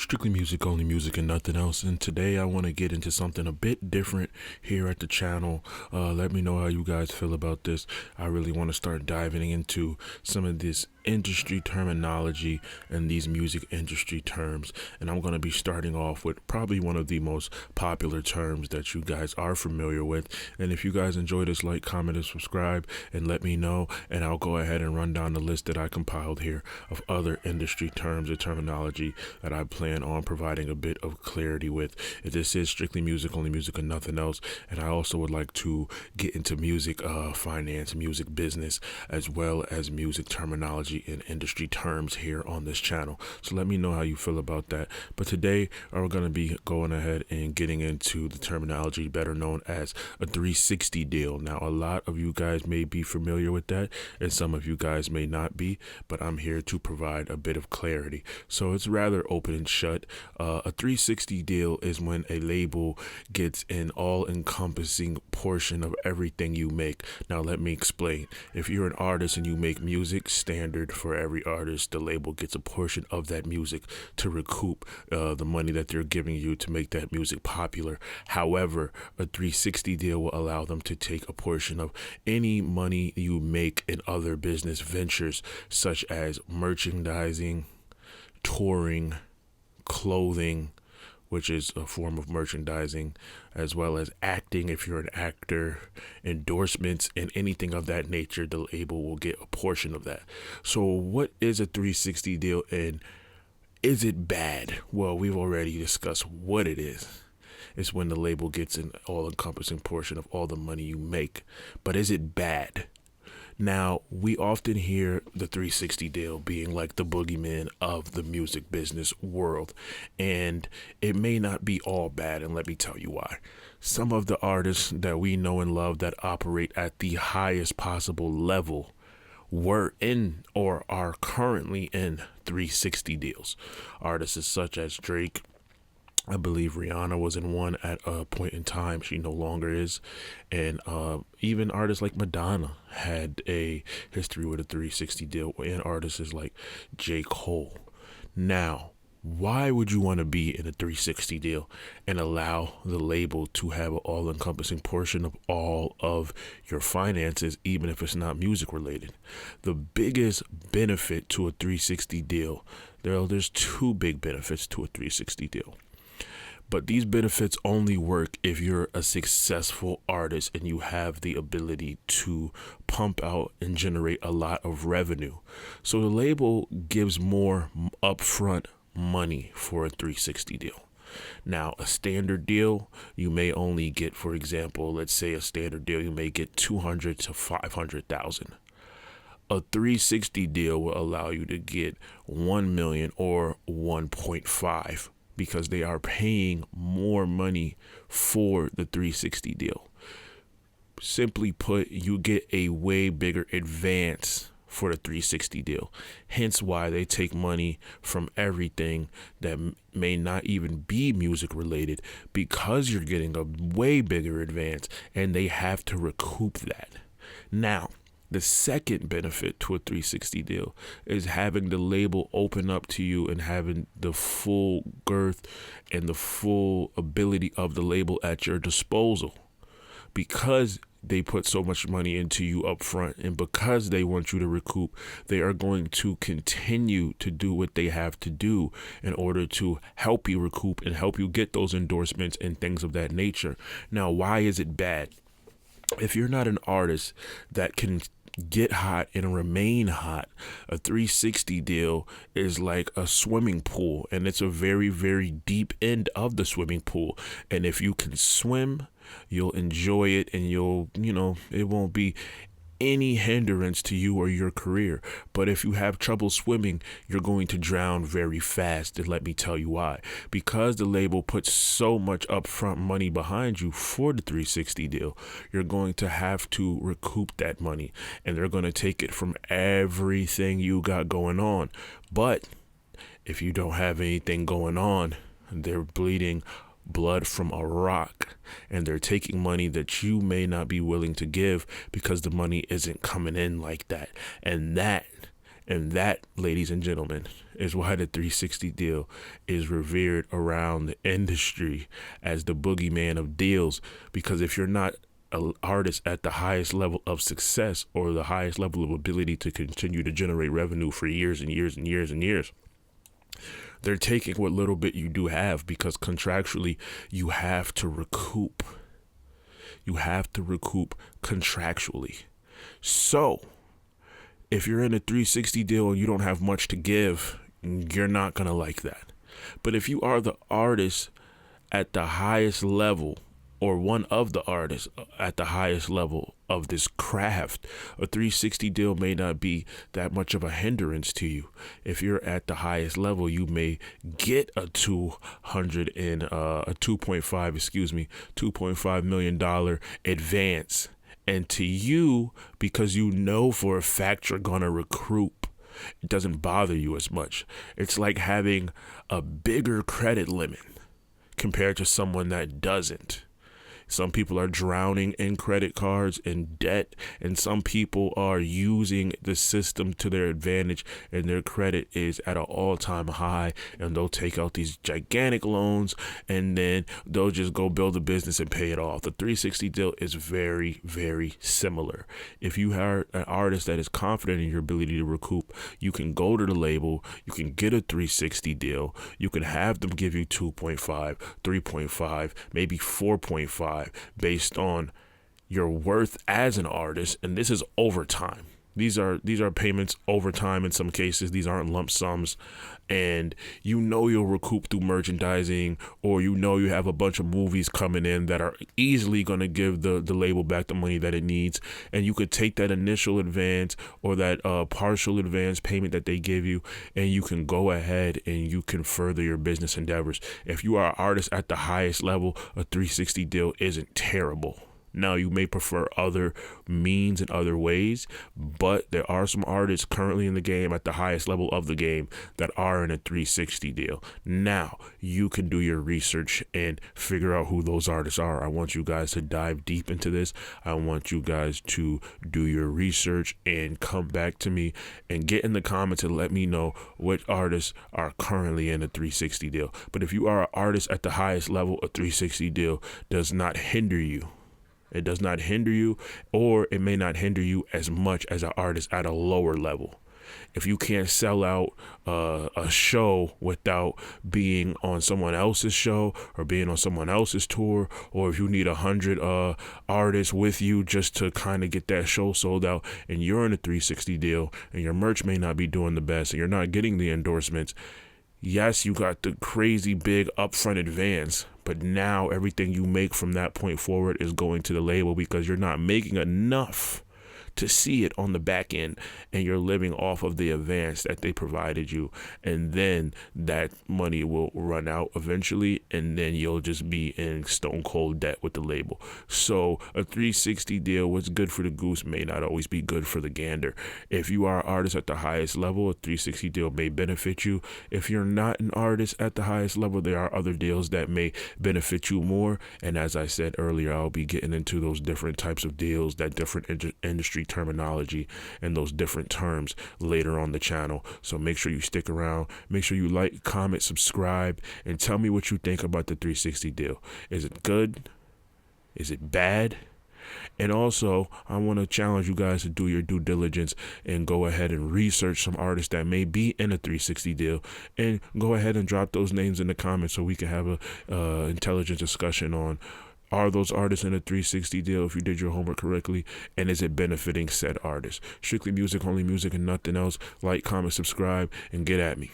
Strictly music, only music, and nothing else. And today I want to get into something a bit different here at the channel. Let me know how you guys feel about this. I really want to start diving into some of this industry terminology and these music industry terms. And I'm going to be starting off with probably one of the most popular terms that you guys are familiar with. And if you guys enjoy this, like, comment, and subscribe, and let me know. And I'll go ahead and run down the list that I compiled here of other industry terms and terminology that I plan on providing a bit of clarity with. This is strictly music, only music, and nothing else. And I also would like to get into music finance, music business, as well as music terminology and industry terms here on this channel. So let me know how you feel about that. But today we're going to be going ahead and getting into the terminology better known as a 360 deal. Now, a lot of you guys may be familiar with that, and some of you guys may not be, but I'm here to provide a bit of clarity. So it's rather open and shut. A 360 deal is when a label gets an all-encompassing portion of everything you make. Now, let me explain. If you're an artist and you make music, standard for every artist, the label gets a portion of that music to recoup the money that they're giving you to make that music popular. However, a 360 deal will allow them to take a portion of any money you make in other business ventures, such as merchandising, touring, clothing, which is a form of merchandising, as well as acting if you're an actor, endorsements, and anything of that nature. The label will get a portion of that. So what is a 360 deal, and is it bad? Well, we've already discussed what it is. It's when the label gets an all-encompassing portion of all the money you make. But is it bad? Now, we often hear the 360 deal being like the boogeyman of the music business world, and it may not be all bad, and let me tell you why. Some of the artists that we know and love that operate at the highest possible level were in or are currently in 360 deals. Artists such as Drake, I believe Rihanna was in one at a point in time. She no longer is. And even artists like Madonna had a history with a 360 deal, and artists like J. Cole. Now, why would you want to be in a 360 deal and allow the label to have an all-encompassing portion of all of your finances, even if it's not music related? The biggest benefit to a 360 deal, there's two big benefits to a 360 deal. But these benefits only work if you're a successful artist and you have the ability to pump out and generate a lot of revenue. So the label gives more upfront money for a 360 deal. Now, a standard deal, you may only get, for example, let's say a standard deal, you may get 200 to 500,000. A 360 deal will allow you to get 1 million or 1.5, because they are paying more money for the 360 deal. Simply put, you get a way bigger advance for the 360 deal. Hence why they take money from everything that may not even be music related, because you're getting a way bigger advance and they have to recoup that. Now, the second benefit to a 360 deal is having the label open up to you and having the full girth and the full ability of the label at your disposal, because they put so much money into you up front, and because they want you to recoup, they are going to continue to do what they have to do in order to help you recoup and help you get those endorsements and things of that nature. Now, why is it bad? If you're not an artist that can get hot and remain hot, a 360 deal is like a swimming pool, and it's a very, very deep end of the swimming pool. And if you can swim, you'll enjoy it, and it won't be any hindrance to you or your career. But if you have trouble swimming, you're going to drown very fast. And let me tell you why. Because the label puts so much upfront money behind you for the 360 deal, you're going to have to recoup that money, and they're going to take it from everything you got going on. But if you don't have anything going on, they're bleeding blood from a rock, and they're taking money that you may not be willing to give because the money isn't coming in like that. And that And that, ladies and gentlemen, is why the 360 deal is revered around the industry as the boogeyman of deals. Because if you're not an artist at the highest level of success or the highest level of ability to continue to generate revenue for years and years and years and years, they're taking what little bit you do have, because contractually you have to recoup. You have to recoup contractually. So if you're in a 360 deal and you don't have much to give, you're not going to like that. But if you are the artist at the highest level, or one of the artists at the highest level of this craft, a 360 deal may not be that much of a hindrance to you. If you're at the highest level, you may get a $2.5 million advance. And to you, because you know for a fact you're gonna recoup, it doesn't bother you as much. It's like having a bigger credit limit compared to someone that doesn't. Some people are drowning in credit cards and debt, and some people are using the system to their advantage, and their credit is at an all-time high, and they'll take out these gigantic loans, and then they'll just go build a business and pay it off. The 360 deal is very, very similar. If you are an artist that is confident in your ability to recoup, you can go to the label, you can get a 360 deal, you can have them give you 2.5, 3.5, maybe 4.5, based on your worth as an artist. And this is over time. These are payments over time in some cases. These aren't lump sums. And you know you'll recoup through merchandising, or you know you have a bunch of movies coming in that are easily going to give the label back the money that it needs. And you could take that initial advance or that partial advance payment that they give you, and you can go ahead and you can further your business endeavors. If you are an artist at the highest level, a 360 deal isn't terrible. Now, you may prefer other means and other ways, but there are some artists currently in the game at the highest level of the game that are in a 360 deal. Now, you can do your research and figure out who those artists are. I want you guys to dive deep into this. I want you guys to do your research and come back to me and get in the comments and let me know which artists are currently in a 360 deal. But if you are an artist at the highest level, a 360 deal does not hinder you. It does not hinder you, or it may not hinder you as much as an artist at a lower level. If you can't sell out a show without being on someone else's show or being on someone else's tour, or if you need 100 artists with you just to kind of get that show sold out, and you're in a 360 deal and your merch may not be doing the best and you're not getting the endorsements, yes, you got the crazy big upfront advance, but now everything you make from that point forward is going to the label, because you're not making enough to see it on the back end, and you're living off of the advance that they provided you. And then that money will run out eventually, and then you'll just be in stone cold debt with the label. So a 360 deal, what's good for the goose may not always be good for the gander. If you are an artist at the highest level, a 360 deal may benefit you. If you're not an artist at the highest level, there are other deals that may benefit you more. And as I said earlier, I'll be getting into those different types of deals, that different industry terminology and those different terms later on the channel. So make sure you stick around. Make sure you like, comment, subscribe, and tell me what you think about the 360 deal. Is it good? Is it bad? And also, I want to challenge you guys to do your due diligence and go ahead and research some artists that may be in a 360 deal, and go ahead and drop those names in the comments so we can have a intelligent discussion on, are those artists in a 360 deal if you did your homework correctly, and is it benefiting said artists? Strictly music, only music, and nothing else. Like, comment, subscribe, and get at me.